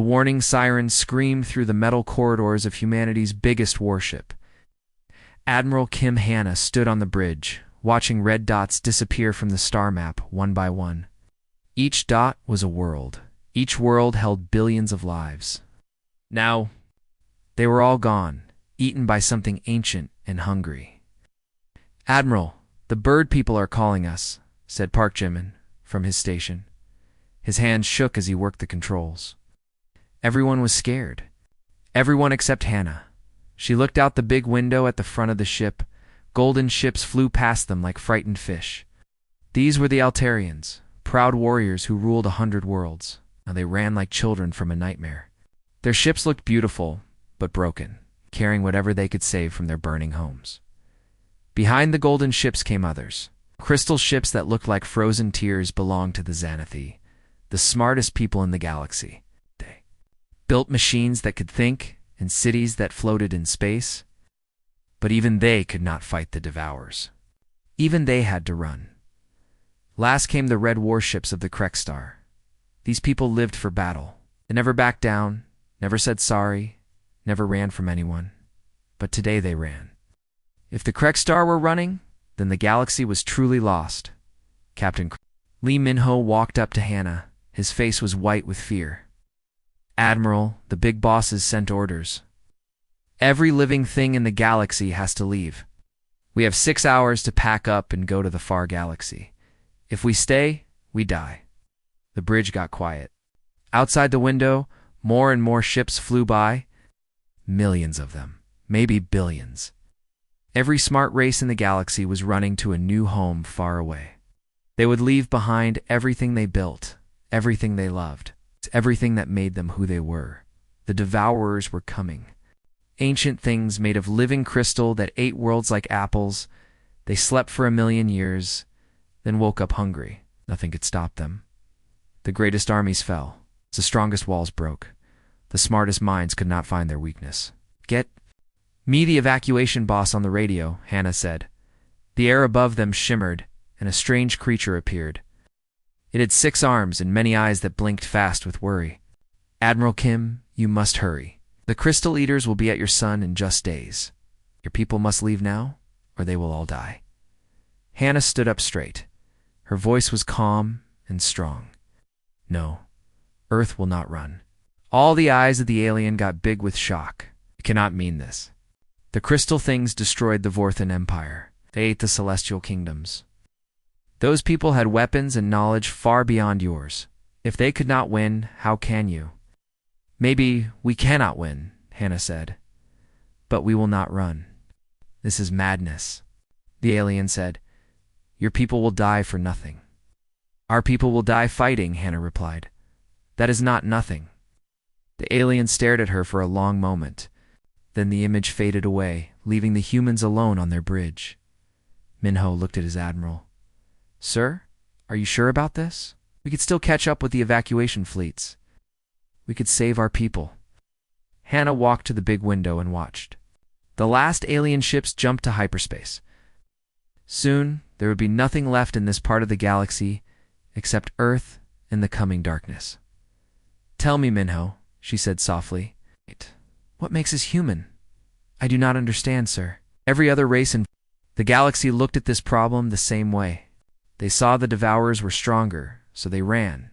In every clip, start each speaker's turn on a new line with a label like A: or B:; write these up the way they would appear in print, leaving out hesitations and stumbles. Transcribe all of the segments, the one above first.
A: warning sirens screamed through the metal corridors of humanity's biggest warship. Admiral Kim Hanna stood on the bridge, watching red dots disappear from the star map one by one. Each dot was a world. Each world held billions of lives. Now, they were all gone, eaten by something ancient and hungry. "Admiral, the bird people are calling us," said Park Jimin from his station. His hands shook as he worked the controls. Everyone was scared. Everyone except Hannah. She looked out the big window at the front of the ship. Golden ships flew past them like frightened fish. These were the Altarians, proud warriors who ruled 100 worlds. Now they ran like children from a nightmare. Their ships looked beautiful, but broken, carrying whatever they could save from their burning homes. Behind the golden ships came others. Crystal ships that looked like frozen tears belonged to the Xanathi, the smartest people in the galaxy. They built machines that could think and cities that floated in space. But even they could not fight the Devourers. Even they had to run. Last came the red warships of the Krekstar. These people lived for battle. They never backed down, never said sorry, never ran from anyone. But today they ran. If the Krekstar were running, then the galaxy was truly lost. Captain Lee Minho walked up to Hannah. His face was white with fear. "Admiral, the big bosses sent orders. Every living thing in the galaxy has to leave. We have 6 hours to pack up and go to the far galaxy. If we stay, we die." The bridge got quiet. Outside the window, more and more ships flew by. Millions of them, maybe billions. Every smart race in the galaxy was running to a new home far away. They would leave behind everything they built, everything they loved, everything that made them who they were. The Devourers were coming. Ancient things made of living crystal that ate worlds like apples. They slept for 1,000,000 years, then woke up hungry. Nothing could stop them. The greatest armies fell. The strongest walls broke. The smartest minds could not find their weakness. "Get me the evacuation boss on the radio," Hannah said. The air above them shimmered, and a strange creature appeared. It had 6 arms and many eyes that blinked fast with worry. "Admiral Kim, you must hurry. The Crystal Eaters will be at your sun in just days. Your people must leave now, or they will all die." Hannah stood up straight. Her voice was calm and strong. "No, Earth will not run." All the eyes of the alien got big with shock. "You cannot mean this." "The crystal things destroyed the Vorthan Empire. They ate the celestial kingdoms. Those people had weapons and knowledge far beyond yours. If they could not win, how can you?" "Maybe we cannot win," Hannah said. "But we will not run. This is madness." The alien said, "Your people will die for nothing." "Our people will die fighting," Hannah replied. "That is not nothing." The alien stared at her for a long moment. Then the image faded away, leaving the humans alone on their bridge. Minho looked at his admiral. "Sir, are you sure about this? We could still catch up with the evacuation fleets. We could save our people." Hannah walked to the big window and watched. The last alien ships jumped to hyperspace. Soon, there would be nothing left in this part of the galaxy except Earth and the coming darkness. "Tell me, Minho," she said softly. "What makes us human?" "I do not understand, sir. Every other race in the galaxy looked at this problem the same way. They saw the Devourers were stronger, so they ran.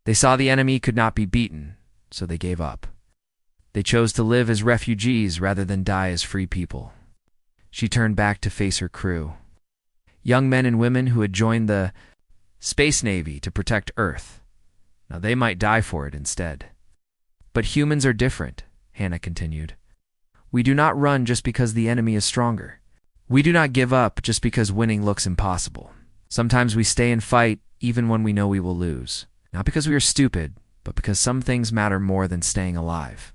A: They saw the enemy could not be beaten, so they gave up. They chose to live as refugees rather than die as free people." She turned back to face her crew. Young men and women who had joined the Space Navy to protect Earth. Now they might die for it instead. "But humans are different," Hannah continued. "We do not run just because the enemy is stronger. We do not give up just because winning looks impossible. Sometimes we stay and fight even when we know we will lose. Not because we are stupid, but because some things matter more than staying alive."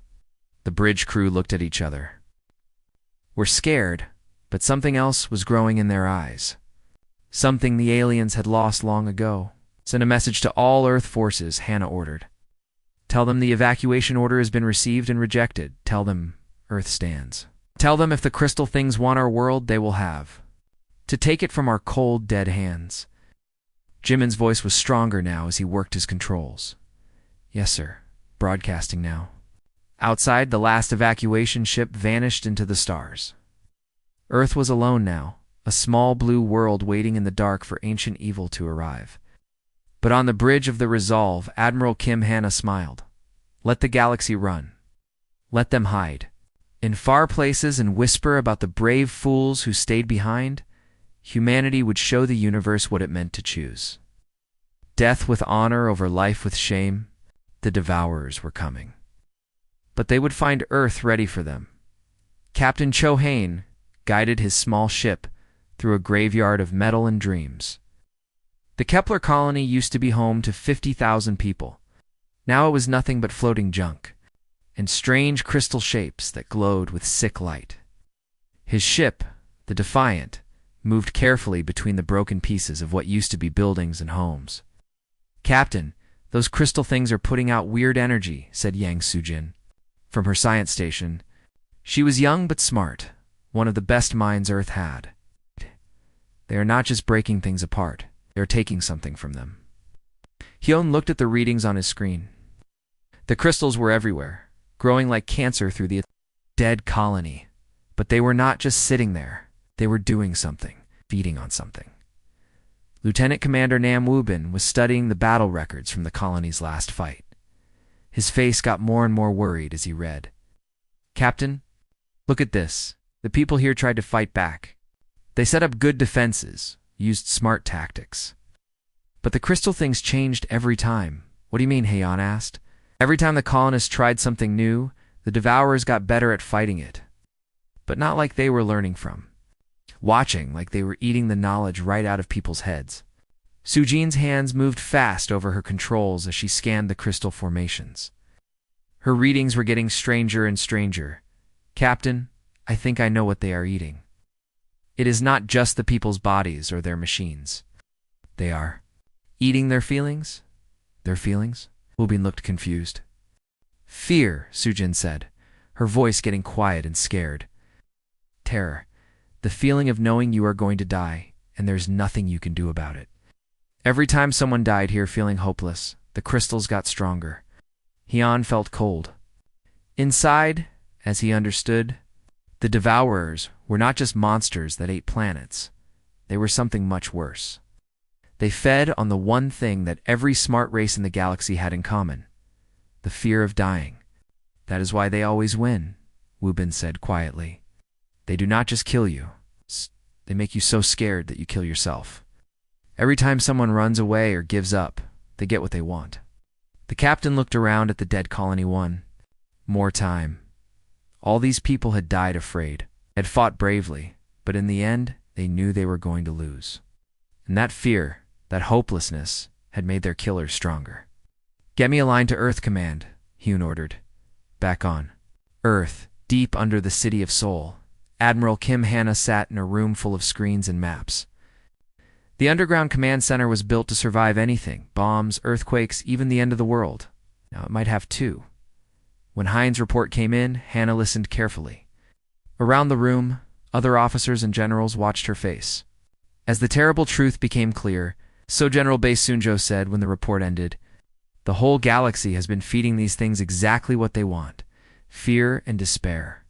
A: The bridge crew looked at each other. Were scared, but something else was growing in their eyes. Something the aliens had lost long ago. "Send a message to all Earth forces," Hannah ordered. "Tell them the evacuation order has been received and rejected. Tell them Earth stands. Tell them if the crystal things want our world, they will have. To take it from our cold, dead hands." Jimin's voice was stronger now as he worked his controls. "Yes, sir. broadcasting now. Outside, the last evacuation ship vanished into the stars. Earth was alone now, a small blue world waiting in the dark for ancient evil to arrive. But on the bridge of the Resolve, Admiral Kim Hanna smiled. Let the galaxy run. Let them hide. In far places and whisper about the brave fools who stayed behind, humanity would show the universe what it meant to choose. Death with honor over life with shame, the devourers were coming. But they would find Earth ready for them. Captain Cho Hain guided his small ship through a graveyard of metal and dreams. The Kepler colony used to be home to 50,000 people. Now it was nothing but floating junk, and strange crystal shapes that glowed with sick light. His ship, the Defiant, moved carefully between the broken pieces of what used to be buildings and homes. "Captain, those crystal things are putting out weird energy," said Yang Sujin, from her science station. She was young but smart, one of the best minds Earth had. "They are not just breaking things apart, they are taking something from them." Hyun looked at the readings on his screen. The crystals were everywhere, growing like cancer through the dead colony. But they were not just sitting there. They were doing something, feeding on something. Lieutenant Commander Nam Woo-bin was studying the battle records from the colony's last fight. His face got more and more worried as he read. "Captain, look at this. The people here tried to fight back. They set up good defenses, used smart tactics. But the crystal things changed every time." "What do you mean?" Heian asked. "Every time the colonists tried something new, the devourers got better at fighting it. But not like they were learning from. Watching like they were eating the knowledge right out of people's heads." Sujin's hands moved fast over her controls as she scanned the crystal formations. Her readings were getting stranger and stranger. "Captain, I think I know what they are eating. It is not just the people's bodies or their machines. They are eating their feelings?" "Their feelings?" Woo-bin looked confused. "Fear," Sujin said, her voice getting quiet and scared. "Terror. The feeling of knowing you are going to die, and there's nothing you can do about it. Every time someone died here feeling hopeless, the crystals got stronger." Hyun felt cold. Inside, as he understood, the devourers were not just monsters that ate planets. They were something much worse. They fed on the one thing that every smart race in the galaxy had in common: the fear of dying. "That is why they always win," Woo-bin said quietly. "They do not just kill you. They make you so scared that you kill yourself. Every time someone runs away or gives up, they get what they want." The captain looked around at the dead Colony 1. More time. All these people had died afraid, had fought bravely, but in the end, they knew they were going to lose. And that fear, that hopelessness, had made their killers stronger. "Get me a line to Earth Command," Hyun ordered. Back on Earth, deep under the city of Seoul, Admiral Kim Hanna sat in a room full of screens and maps. The underground command center was built to survive anything: bombs, earthquakes, even the end of the world. Now it might have two. When Hein's report came in, Hanna listened carefully. Around the room, other officers and generals watched her face. As the terrible truth became clear, so General Bae Sunjo said when the report ended, "The whole galaxy has been feeding these things exactly what they want: fear and despair."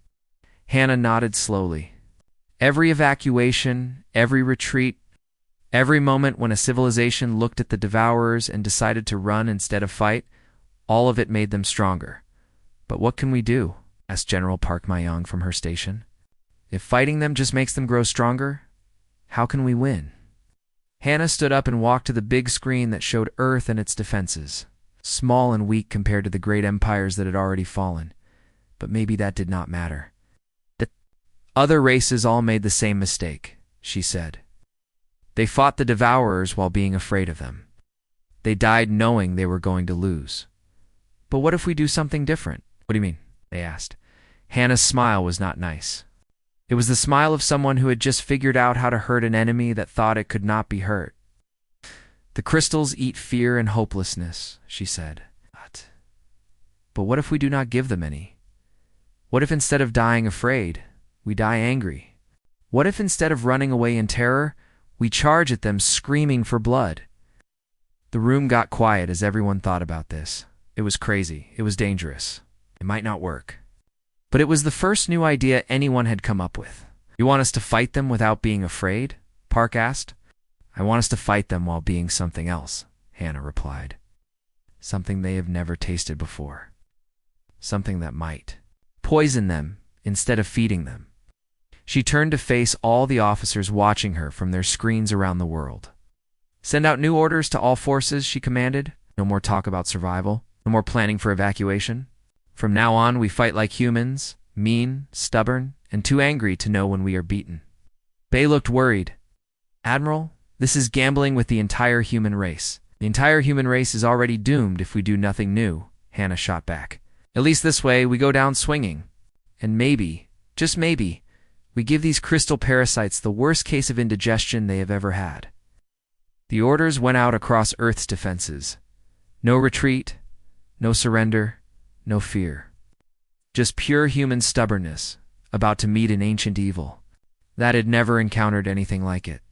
A: Hanna nodded slowly. Every evacuation, every retreat, every moment when a civilization looked at the devourers and decided to run instead of fight, all of it made them stronger. "But what can we do?" asked General Park Mayong from her station. "If fighting them just makes them grow stronger, how can we win?" Hanna stood up and walked to the big screen that showed Earth and its defenses, small and weak compared to the great empires that had already fallen. But maybe that did not matter. "The other races all made the same mistake," she said. "They fought the devourers while being afraid of them. They died knowing they were going to lose. But what if we do something different?" "What do you mean?" they asked. Hanna's smile was not nice. It was the smile of someone who had just figured out how to hurt an enemy that thought it could not be hurt. "The crystals eat fear and hopelessness," she said. But what if we do not give them any? What if instead of dying afraid, we die angry? What if instead of running away in terror, we charge at them screaming for blood?" The room got quiet as everyone thought about this. It was crazy. It was dangerous. It might not work. But it was the first new idea anyone had come up with. "You want us to fight them without being afraid?" Park asked. "I want us to fight them while being something else," Hannah replied. "Something they have never tasted before. Something that might poison them instead of feeding them." She turned to face all the officers watching her from their screens around the world. "Send out new orders to all forces," she commanded. "No more talk about survival. No more planning for evacuation. From now on, we fight like humans, mean, stubborn, and too angry to know when we are beaten." Bay looked worried. "Admiral, this is gambling with the entire human race. The entire human race is already doomed if we do nothing new," Hannah shot back. "At least this way, we go down swinging. And maybe, just maybe, we give these crystal parasites the worst case of indigestion they have ever had." The orders went out across Earth's defenses. No retreat, no surrender, no fear. Just pure human stubbornness, about to meet an ancient evil that had never encountered anything like it.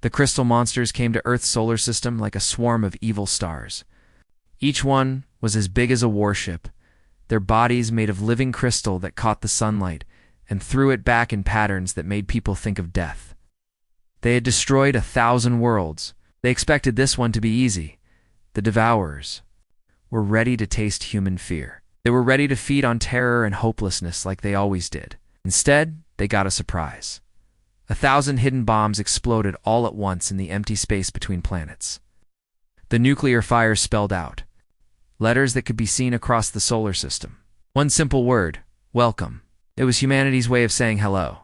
A: The crystal monsters came to Earth's solar system like a swarm of evil stars. Each one was as big as a warship, their bodies made of living crystal that caught the sunlight and threw it back in patterns that made people think of death. They had destroyed 1,000 worlds. They expected this one to be easy. The Devourers were ready to taste human fear. They were ready to feed on terror and hopelessness like they always did. Instead, they got a surprise. 1,000 hidden bombs exploded all at once in the empty space between planets. The nuclear fire spelled out letters that could be seen across the solar system. One simple word: welcome. It was humanity's way of saying hello.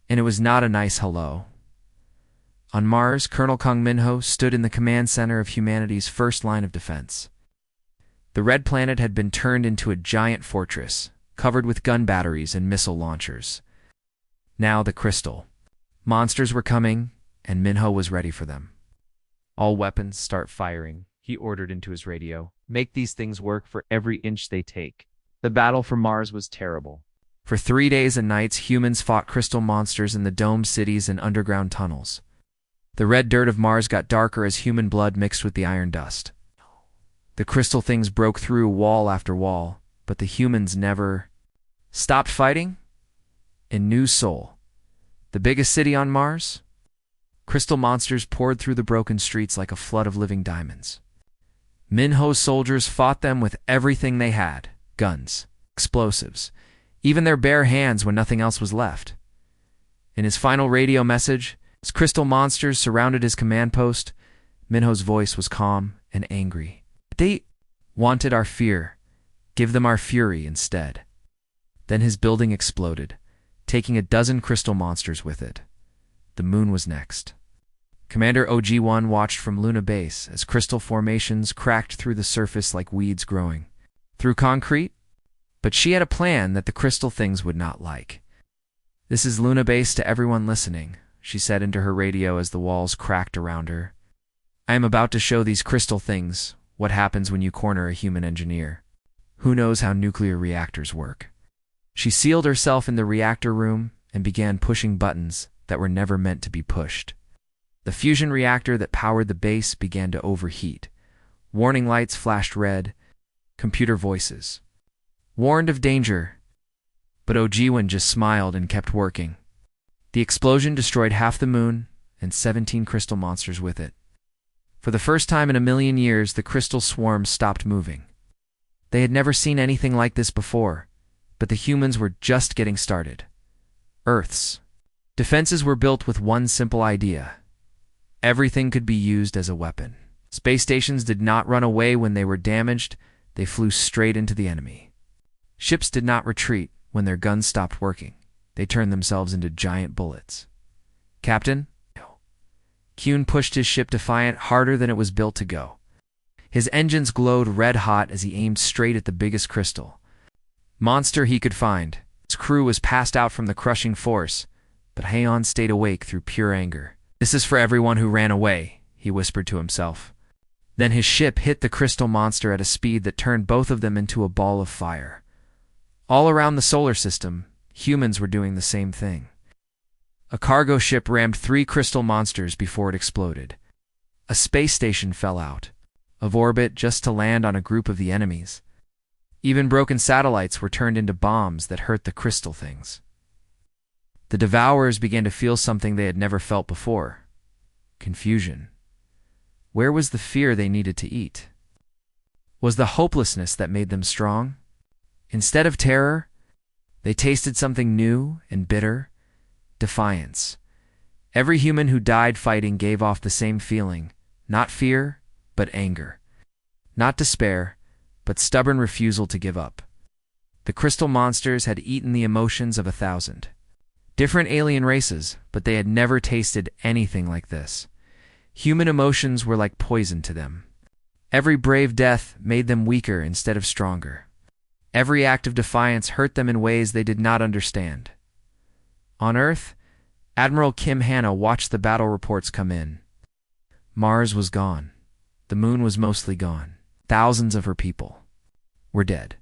A: And it was not a nice hello. On Mars, Colonel Kong Minho stood in the command center of humanity's first line of defense. The red planet had been turned into a giant fortress, covered with gun batteries and missile launchers. Now the crystal monsters were coming, and Minho was ready for them. "All weapons start firing," he ordered into his radio. "Make these things work for every inch they take." The battle for Mars was terrible. For 3 days and nights, humans fought crystal monsters in the domed cities and underground tunnels. The red dirt of Mars got darker as human blood mixed with the iron dust. The crystal things broke through wall after wall, but the humans never stopped fighting. In New Sol, the biggest city on Mars, crystal monsters poured through the broken streets like a flood of living diamonds. Minho's soldiers fought them with everything they had: guns, explosives, even their bare hands when nothing else was left. In his final radio message, as crystal monsters surrounded his command post, Minho's voice was calm and angry. "They wanted our fear. Give them our fury instead." Then his building exploded, taking a dozen crystal monsters with it. The moon was next. Commander OG-1 watched from Luna Base as crystal formations cracked through the surface like weeds growing through concrete. But she had a plan that the crystal things would not like. "This is Luna Base to everyone listening," she said into her radio as the walls cracked around her. "I am about to show these crystal things what happens when you corner a human engineer who knows how nuclear reactors work." She sealed herself in the reactor room and began pushing buttons that were never meant to be pushed. The fusion reactor that powered the base began to overheat. Warning lights flashed red. Computer voices warned of danger. But OG-1 just smiled and kept working. The explosion destroyed half the moon and 17 crystal monsters with it. For the first time in a million years, the crystal swarm stopped moving. They had never seen anything like this before, but the humans were just getting started. Earth's defenses were built with one simple idea: everything could be used as a weapon. Space stations did not run away when they were damaged, they flew straight into the enemy. Ships did not retreat when their guns stopped working, they turned themselves into giant bullets. "Captain?" Kuhn pushed his ship Defiant harder than it was built to go. His engines glowed red-hot as he aimed straight at the biggest crystal monster he could find. His crew was passed out from the crushing force, but Haon stayed awake through pure anger. "This is for everyone who ran away," he whispered to himself. Then his ship hit the crystal monster at a speed that turned both of them into a ball of fire. All around the solar system, humans were doing the same thing. A cargo ship rammed 3 crystal monsters before it exploded. A space station fell out. of orbit just to land on a group of the enemies. Even broken satellites were turned into bombs that hurt the crystal things. The Devourers began to feel something they had never felt before: confusion. Where was the fear they needed to eat? Was the hopelessness that made them strong? Instead of terror, they tasted something new and bitter: defiance. Every human who died fighting gave off the same feeling: not fear, but anger. Not despair, but stubborn refusal to give up. The crystal monsters had eaten the emotions of 1,000 different alien races, but they had never tasted anything like this. Human emotions were like poison to them. Every brave death made them weaker instead of stronger. Every act of defiance hurt them in ways they did not understand. On Earth, Admiral Kim Hanna watched the battle reports come in. Mars was gone. The moon was mostly gone. Thousands of her people were dead.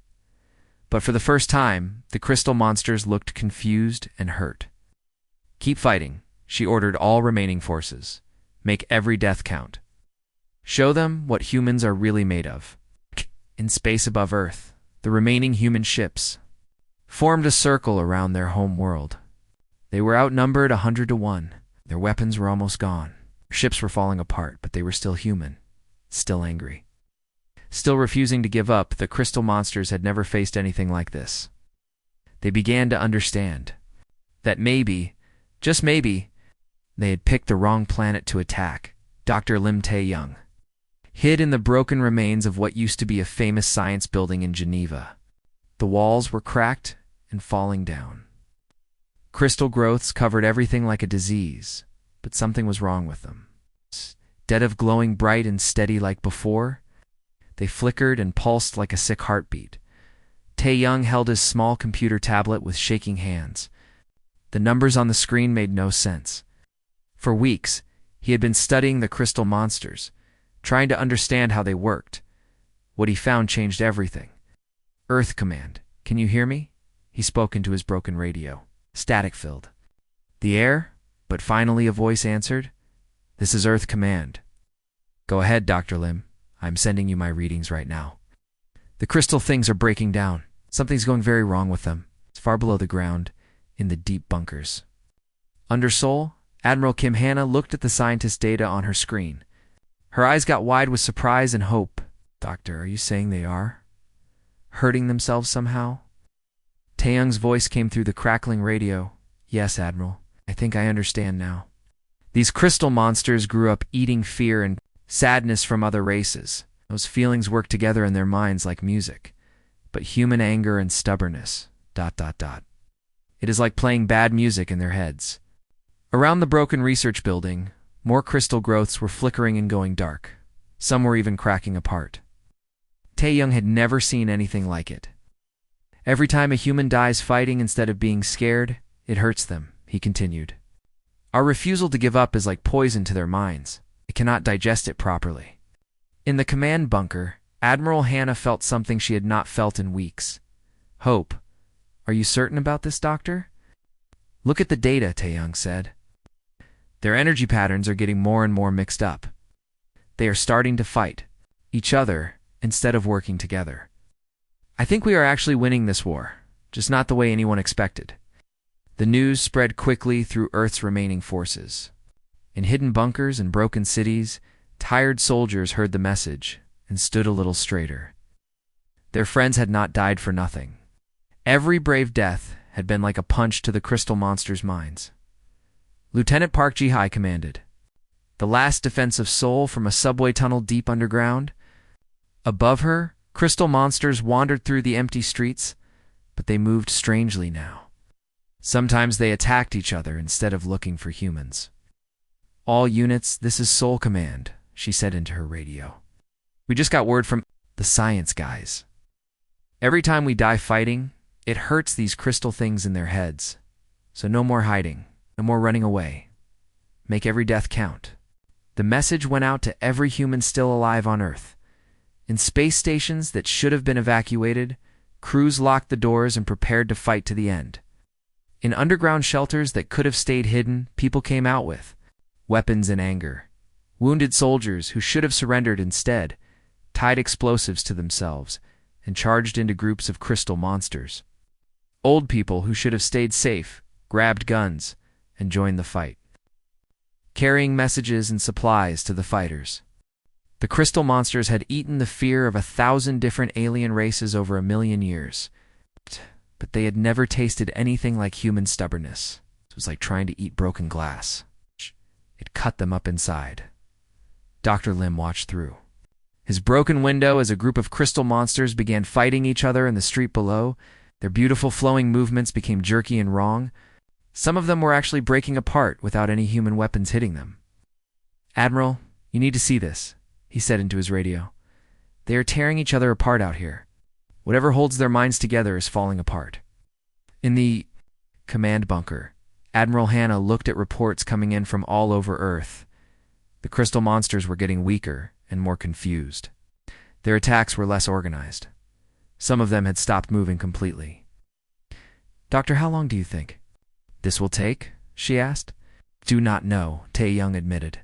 A: But for the first time, the crystal monsters looked confused and hurt. "Keep fighting," she ordered all remaining forces. "Make every death count. Show them what humans are really made of." In space above Earth, the remaining human ships formed a circle around their home world. They were outnumbered 100 to 1. Their weapons were almost gone. Their ships were falling apart, but they were still human, still angry. Still refusing to give up, the crystal monsters had never faced anything like this. They began to understand that maybe, just maybe, they had picked the wrong planet to attack. Dr. Lim Tae-young hid in the broken remains of what used to be a famous science building in Geneva. The walls were cracked and falling down. Crystal growths covered everything like a disease, but something was wrong with them. Instead of glowing bright and steady like before, they flickered and pulsed like a sick heartbeat. Tae-young held his small computer tablet with shaking hands. The numbers on the screen made no sense. For weeks, he had been studying the crystal monsters, trying to understand how they worked. What he found changed everything. "Earth Command, can you hear me?" He spoke into his broken radio. Static-filled. The air, but finally a voice answered. "This is Earth Command." "Go ahead, Dr. Lim. I'm sending you my readings right now. The crystal things are breaking down. Something's going very wrong with them. It's far below the ground, in the deep bunkers." Under Seoul, Admiral Kim Hanna looked at the scientist's data on her screen. Her eyes got wide with surprise and hope. "Doctor, are you saying they are hurting themselves somehow?" Tae-young's voice came through the crackling radio. "Yes, Admiral. I think I understand now. These crystal monsters grew up eating fear and sadness from other races. Those feelings work together in their minds like music. But human anger and stubbornness, ... It is like playing bad music in their heads." Around the broken research building, more crystal growths were flickering and going dark. Some were even cracking apart. Tae-young had never seen anything like it. "Every time a human dies fighting instead of being scared, it hurts them," he continued. "Our refusal to give up is like poison to their minds. They cannot digest it properly." In the command bunker, Admiral Hanna felt something she had not felt in weeks. "Hope. Are you certain about this, Doctor?" "Look at the data," Tae-young said. "Their energy patterns are getting more and more mixed up. They are starting to fight each other instead of working together. I think we are actually winning this war, just not the way anyone expected." The news spread quickly through Earth's remaining forces. In hidden bunkers and broken cities, tired soldiers heard the message and stood a little straighter. Their friends had not died for nothing. Every brave death had been like a punch to the crystal monsters' minds. Lieutenant Park Ji-hai commanded. The last defense of Seoul from a subway tunnel deep underground. Above her, crystal monsters wandered through the empty streets, but they moved strangely now. Sometimes they attacked each other instead of looking for humans. "All units, this is Seoul Command," she said into her radio. "We just got word from the science guys. Every time we die fighting, it hurts these crystal things in their heads. So no more hiding, no more running away. Make every death count." The message went out to every human still alive on Earth. In space stations that should have been evacuated, crews locked the doors and prepared to fight to the end. In underground shelters that could have stayed hidden, people came out with weapons and anger. Wounded soldiers who should have surrendered instead tied explosives to themselves, and charged into groups of crystal monsters. Old people who should have stayed safe grabbed guns and joined the fight, carrying messages and supplies to the fighters. The crystal monsters had eaten the fear of 1,000 different alien races over 1,000,000 years, but they had never tasted anything like human stubbornness. It was like trying to eat broken glass. It cut them up inside. Dr. Lim watched through his broken window as a group of crystal monsters began fighting each other in the street below. Their beautiful flowing movements became jerky and wrong. Some of them were actually breaking apart without any human weapons hitting them. "Admiral, you need to see this," he said into his radio. "They are tearing each other apart out here. Whatever holds their minds together is falling apart." In the command bunker, Admiral Hannah looked at reports coming in from all over Earth. The crystal monsters were getting weaker and more confused. Their attacks were less organized. Some of them had stopped moving completely. "Doctor, how long do you think this will take?" she asked. "Do not know," Tae-young admitted.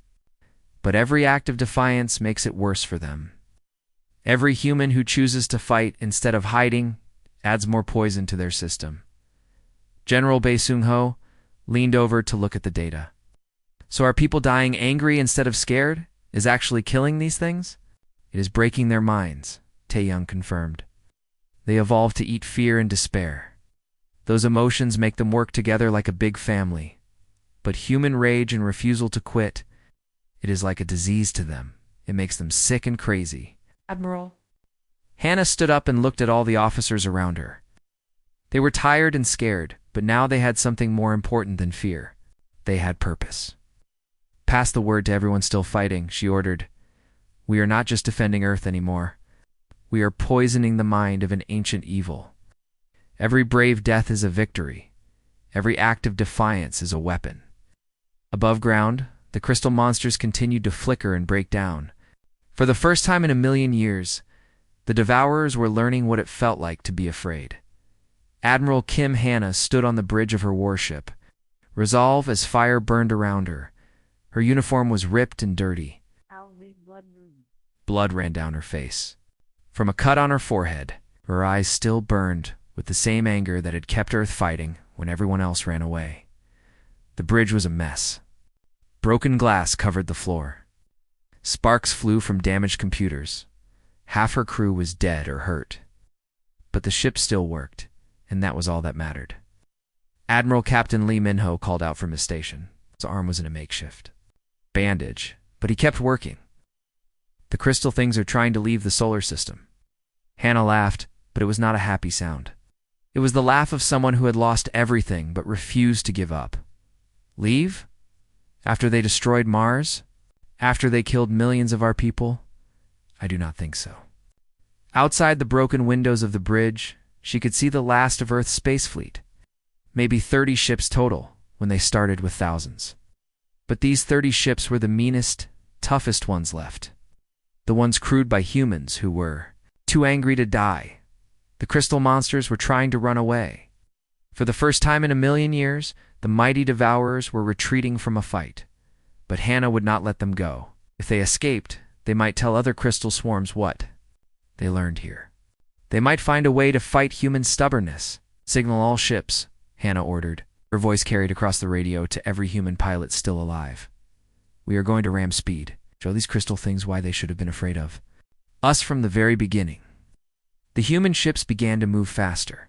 A: "But every act of defiance makes it worse for them. Every human who chooses to fight instead of hiding adds more poison to their system." General Bae Sung-ho leaned over to look at the data. "So are people dying angry instead of scared? Is actually killing these things?" "It is breaking their minds," Tae-young confirmed. "They evolved to eat fear and despair. Those emotions make them work together like a big family. But human rage and refusal to quit, it is like a disease to them. It makes them sick and crazy." "Admiral." Hannah stood up and looked at all the officers around her. They were tired and scared, but now they had something more important than fear. They had purpose. "Pass the word to everyone still fighting," she ordered. "We are not just defending Earth anymore. We are poisoning the mind of an ancient evil. Every brave death is a victory. Every act of defiance is a weapon." Above ground, the crystal monsters continued to flicker and break down. For the first time in 1,000,000 years, the Devourers were learning what it felt like to be afraid. Admiral Kim Hannah stood on the bridge of her warship, resolve as fire burned around her. Her uniform was ripped and dirty. Blood ran down her face. From a cut on her forehead, her eyes still burned with the same anger that had kept Earth fighting when everyone else ran away. The bridge was a mess. Broken glass covered the floor. Sparks flew from damaged computers. Half her crew was dead or hurt. But the ship still worked, and that was all that mattered. Admiral Captain Lee Minho called out from his station. His arm was in a makeshift bandage, but he kept working. "The crystal things are trying to leave the solar system." Hannah laughed, but it was not a happy sound. It was the laugh of someone who had lost everything but refused to give up. "Leave? After they destroyed Mars? After they killed millions of our people? I do not think so." Outside the broken windows of the bridge, she could see the last of Earth's space fleet. Maybe 30 ships total, when they started with thousands. But these 30 ships were the meanest, toughest ones left. The ones crewed by humans who were too angry to die. The crystal monsters were trying to run away. For the first time in 1,000,000 years, the mighty Devourers were retreating from a fight. But Hannah would not let them go. If they escaped, they might tell other crystal swarms what they learned here. They might find a way to fight human stubbornness. "Signal all ships," Hannah ordered. Her voice carried across the radio to every human pilot still alive. "We are going to ram speed. Show these crystal things why they should have been afraid of us from the very beginning." The human ships began to move faster.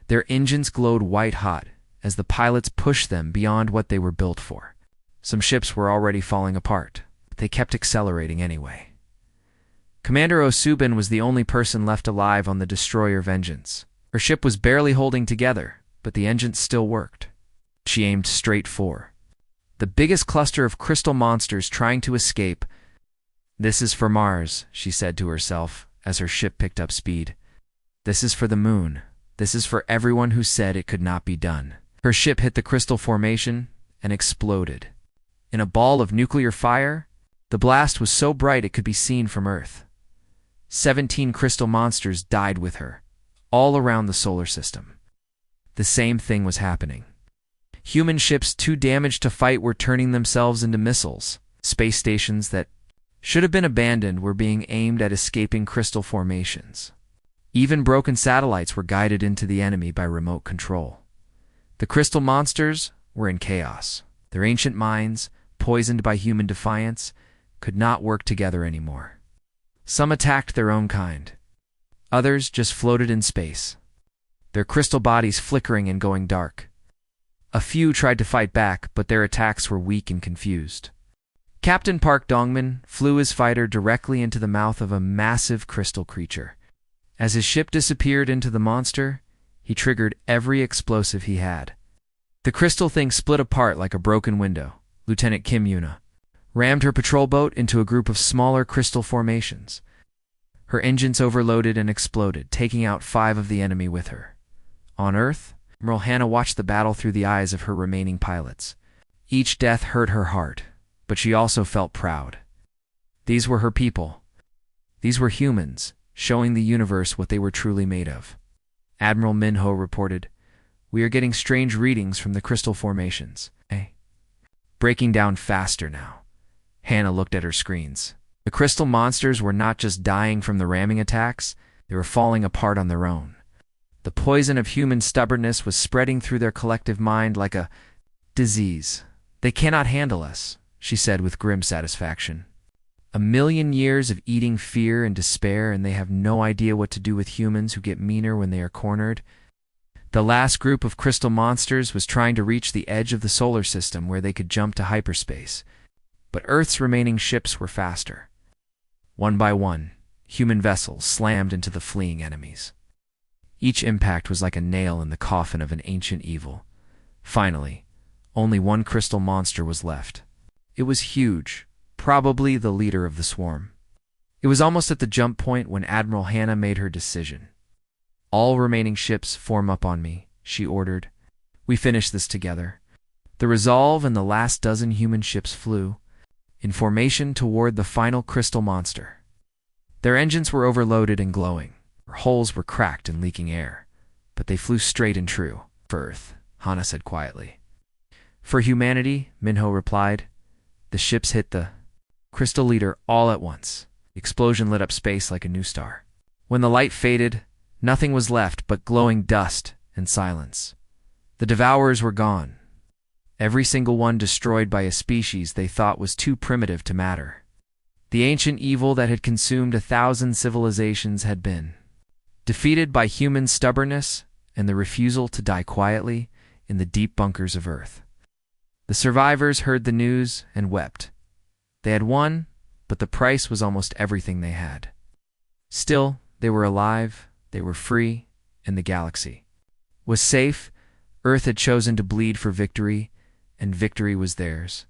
A: Their engines glowed white-hot as the pilots pushed them beyond what they were built for. Some ships were already falling apart, but they kept accelerating anyway. Commander Osubin was the only person left alive on the destroyer Vengeance. Her ship was barely holding together, but the engines still worked. She aimed straight for the biggest cluster of crystal monsters trying to escape. "This is for Mars," she said to herself as her ship picked up speed. "This is for the moon. This is for everyone who said it could not be done." Her ship hit the crystal formation and exploded. In a ball of nuclear fire, the blast was so bright it could be seen from Earth. 17 crystal monsters died with her, all around the solar system. The same thing was happening. Human ships too damaged to fight were turning themselves into missiles, space stations that should have been abandoned were being aimed at escaping crystal formations. Even broken satellites were guided into the enemy by remote control. The crystal monsters were in chaos. Their ancient minds, poisoned by human defiance, could not work together anymore. Some attacked their own kind. Others just floated in space, their crystal bodies flickering and going dark. A few tried to fight back, but their attacks were weak and confused. Captain Park Dongman flew his fighter directly into the mouth of a massive crystal creature. As his ship disappeared into the monster, he triggered every explosive he had. The crystal thing split apart like a broken window. Lieutenant Kim Yuna rammed her patrol boat into a group of smaller crystal formations. Her engines overloaded and exploded, taking out 5 of the enemy with her. On Earth, Admiral Hannah watched the battle through the eyes of her remaining pilots. Each death hurt her heart, but she also felt proud. These were her people. These were humans, showing the universe what they were truly made of. Admiral Minho reported, "We are getting strange readings from the crystal formations. Breaking down faster now." Hannah looked at her screens. The crystal monsters were not just dying from the ramming attacks, they were falling apart on their own. The poison of human stubbornness was spreading through their collective mind like a disease. "They cannot handle us," she said with grim satisfaction. "A million years of eating fear and despair, and they have no idea what to do with humans who get meaner when they are cornered." The last group of crystal monsters was trying to reach the edge of the solar system where they could jump to hyperspace. But Earth's remaining ships were faster. One by one, human vessels slammed into the fleeing enemies. Each impact was like a nail in the coffin of an ancient evil. Finally, only one crystal monster was left. It was huge, probably the leader of the swarm. It was almost at the jump point when Admiral Hannah made her decision. "All remaining ships form up on me," she ordered. "We finish this together." The Resolve and the last dozen human ships flew in formation toward the final crystal monster. Their engines were overloaded and glowing. Their hulls were cracked and leaking air, but they flew straight and true. "For Earth," Hannah said quietly. "For humanity," Minho replied. The ships hit the crystal leader all at once. The explosion lit up space like a new star. When the light faded, nothing was left but glowing dust and silence. The Devourers were gone. Every single one destroyed by a species they thought was too primitive to matter. The ancient evil that had consumed 1,000 civilizations had been defeated by human stubbornness and the refusal to die quietly in the deep bunkers of Earth. The survivors heard the news and wept. They had won, but the price was almost everything they had. Still, they were alive, they were free, and the galaxy was safe. Earth had chosen to bleed for victory, and victory was theirs.